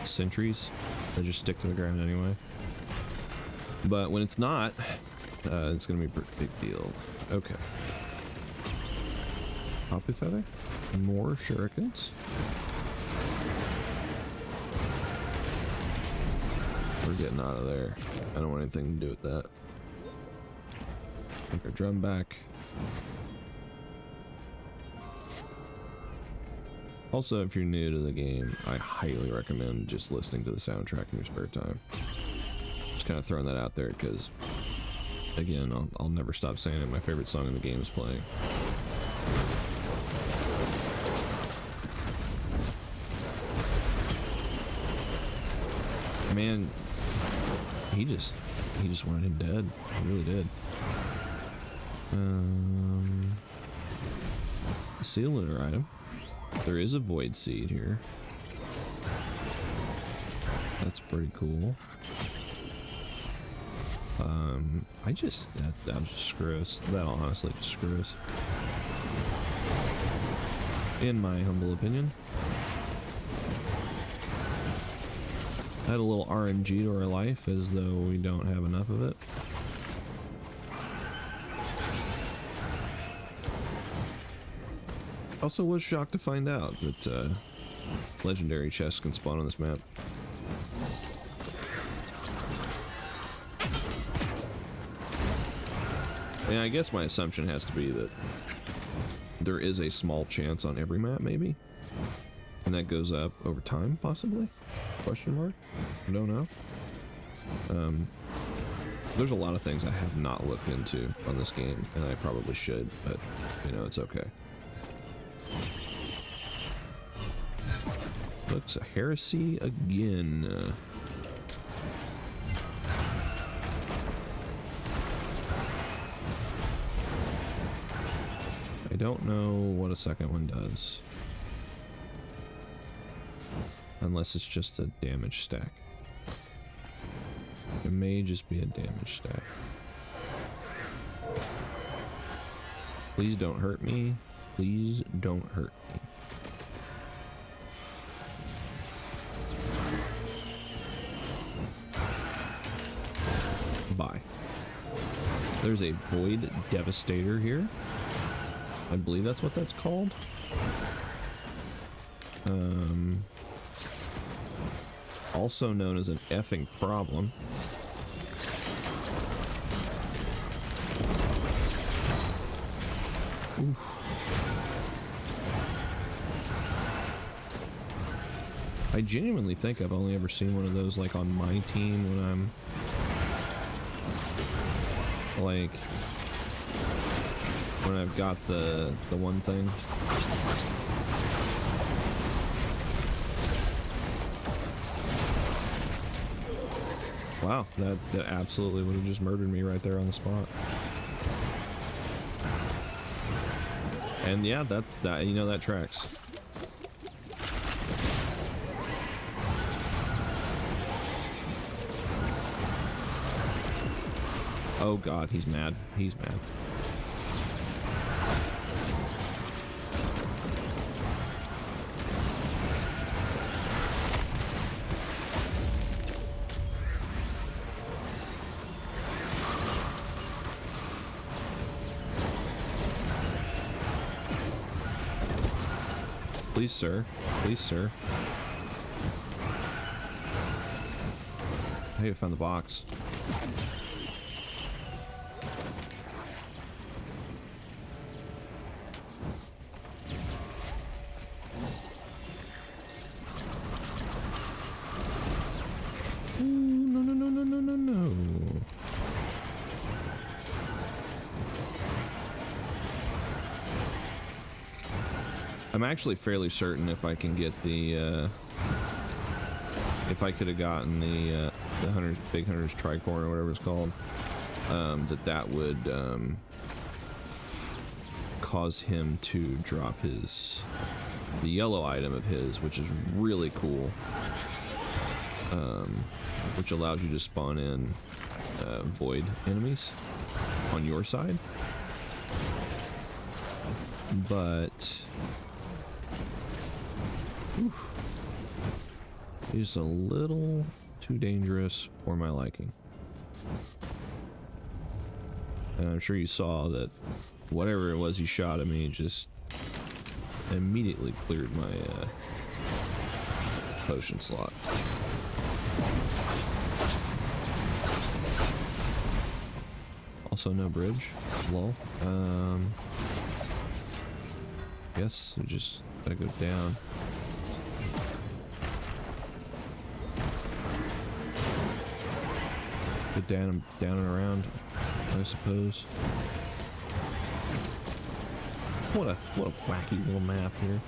sentries that just stick to the ground anyway. But when it's not, it's gonna be a pretty big deal. Okay. Poppy feather. More shurikens. We're getting out of there. I don't want anything to do with that. Take our drum back. Also, if you're new to the game, I highly recommend just listening to the soundtrack in your spare time. Just kind of throwing that out there because, again, I'll never stop saying it. My favorite song in the game is playing. Man, he just wanted him dead. He really did. Seal litter item. There is a void seed here. That's pretty cool. That'll just screw us. That'll honestly just screw us. In my humble opinion. Add a little RNG to our life as though we don't have enough of it. Also was shocked to find out that legendary chests can spawn on this map. And I guess my assumption has to be that there is a small chance on every map, maybe? And that goes up over time, possibly? Question mark? I don't know. There's a lot of things I have not looked into on this game, and I probably should, but, you know, it's okay. Looks a Heresy again. I don't know what a second one does. Unless it's just a damage stack. It may just be a damage stack. Please don't hurt me. Please don't hurt me. Bye. There's a Void Devastator here. I believe that's what that's called. Also known as an effing problem. Oof. I genuinely think I've only ever seen one of those like on my team when I'm like when I've got the one thing. Wow, that absolutely would have just murdered me right there on the spot. And yeah, that's that, you know, that tracks. Oh god, he's mad. He's mad. Please, sir. Please, sir. Hey, I found the box. No, no, no, no, no, no, no. I'm actually fairly certain if I can get the, if I could have gotten the Big Hunter's Tricorn or whatever it's called, that would, cause him to drop the yellow item of his, which is really cool, which allows you to spawn in, void enemies on your side, but he's a little too dangerous for my liking. And I'm sure you saw that whatever it was he shot at me just immediately cleared my potion slot. Also no bridge. Lol. Guess we just gotta go down. Go down and around, I suppose. What a wacky little map here.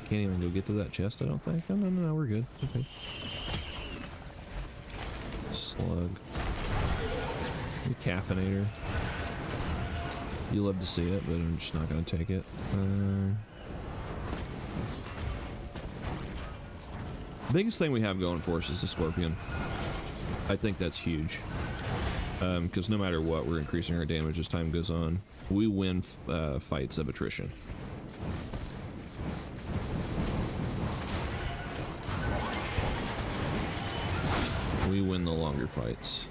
Can't even go get to that chest, I don't think. Oh, no, we're good. Okay. Slug. Caffeinator. You love to see it, but I'm just not gonna take it. Biggest thing we have going for us is the Scorpion. I think that's huge. Because no matter what, we're increasing our damage as time goes on. We win fights of attrition. We win the longer fights.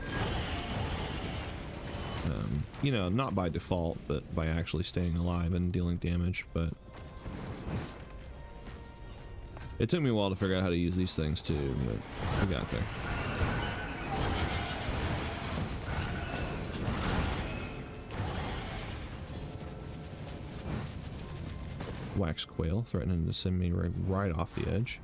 You know, not by default, but by actually staying alive and dealing damage, but it took me a while to figure out how to use these things too, but we got there. Wax quail threatening to send me right off the edge.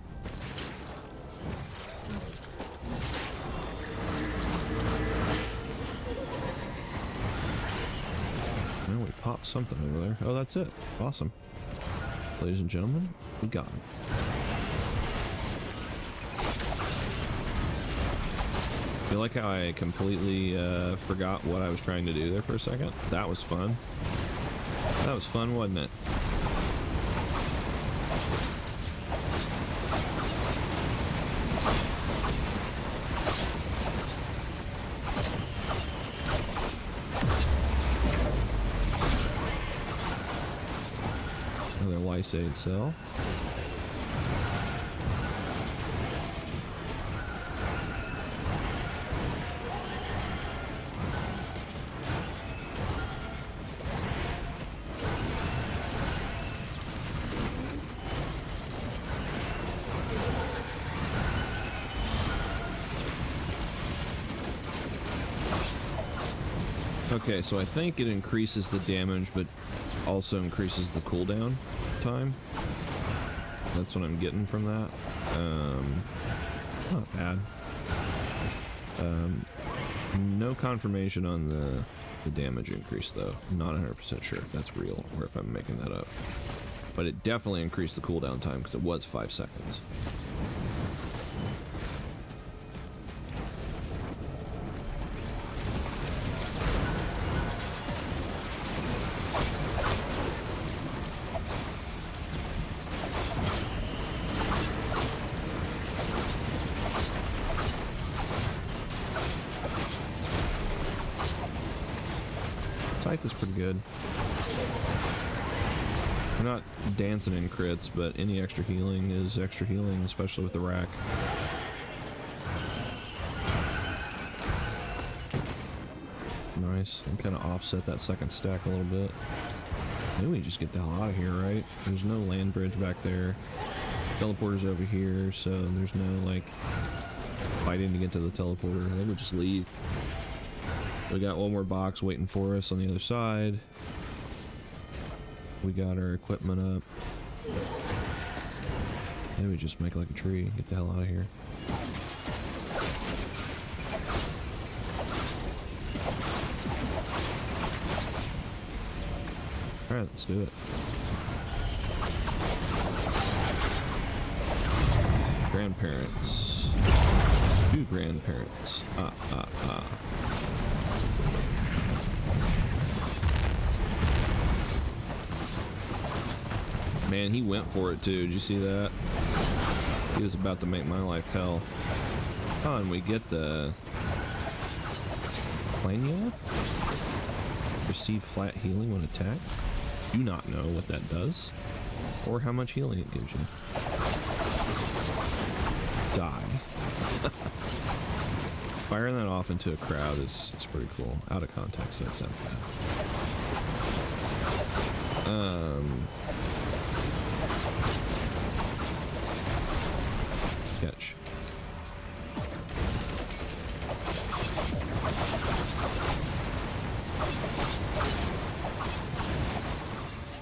Well, we popped something over there. Oh, that's it. Awesome. Ladies and gentlemen, we got him. Feel like how I completely forgot what I was trying to do there for a second? That was fun. That was fun, wasn't it? Another Lysaid cell. Okay, so I think it increases the damage, but also increases the cooldown time. That's what I'm getting from that. Not bad. No confirmation on the damage increase, though. I'm not 100% sure if that's real or if I'm making that up. But it definitely increased the cooldown time because it was 5 seconds. Scythe is pretty good. We're not dancing in crits, but any extra healing is extra healing, especially with the rack. Nice. And kind of offset that second stack a little bit. Then we just get the hell out of here, right? There's no land bridge back there. Teleporter's over here, so there's no, like, fighting to get to the teleporter. Then we just leave. We got one more box waiting for us on the other side. We got our equipment up. Then we just make like a tree. Get the hell out of here. Alright, let's do it. Grandparents. 2 grandparents. Man, he went for it too. Did you see that? He was about to make my life hell. Oh, and we get the Planula? Receive flat healing when attacked. Do not know what that does or how much healing it gives you. Die. Firing that off into a crowd is pretty cool. Out of context, that sounds bad. Catch.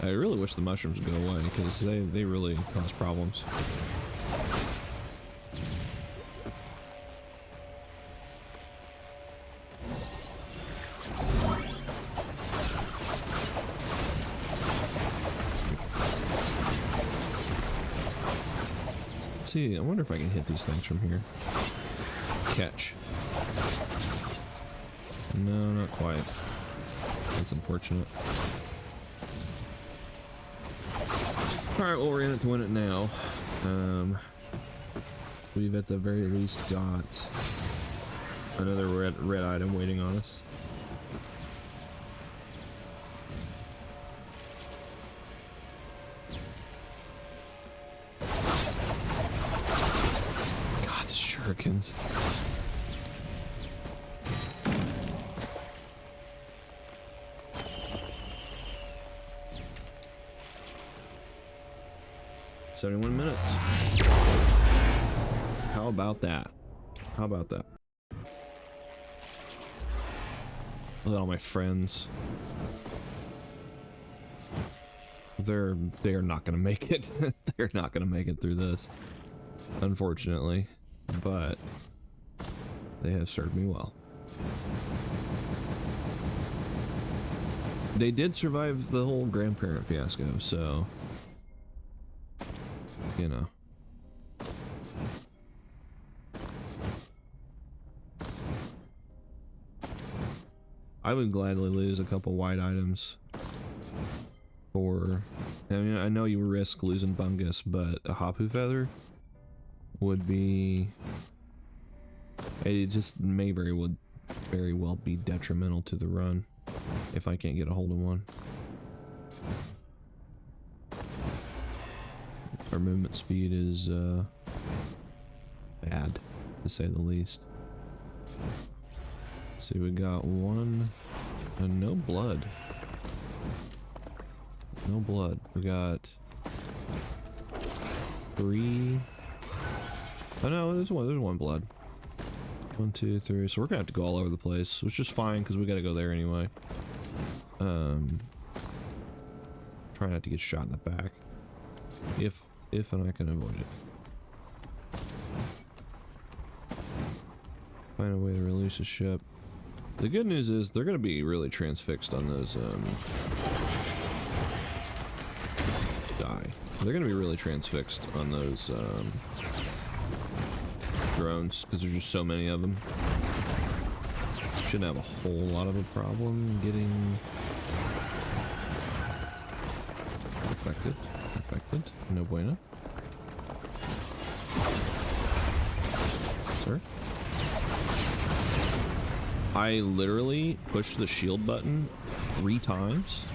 I really wish the mushrooms would go away because they really cause problems. Let's see, I wonder if I can hit these things from here. Catch. No, not quite. That's unfortunate. Alright, well, we're in it to win it now. We've at the very least got another red item waiting on us. God, the shurikens. "71 minutes. How about that? How about that? Look at all my friends. They're not gonna make it. They're not gonna make it through this, unfortunately. But they have served me well. They did survive the whole grandparent fiasco, so you know. I would gladly lose a couple white items for, I mean, I know you risk losing Bungus, but a Hapu feather would be, it just may very well be detrimental to the run if I can't get a hold of one. Our movement speed is bad, to say the least. See, we got one, and no blood. No blood. We got 3. Oh no, there's one blood. 1, 2, 3. So we're gonna have to go all over the place, which is fine because we gotta go there anyway. Try not to get shot in the back, if and I can avoid it. Find a way to release a ship. The good news is they're gonna be really transfixed on those. They're gonna be really transfixed on those drones because there's just so many of them. Shouldn't have a whole lot of a problem getting affected. No bueno. Sir? I literally pushed the shield button 3 times.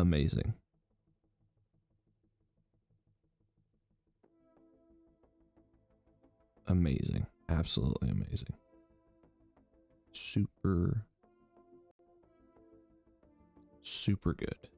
Amazing. Amazing. Absolutely amazing. Super good.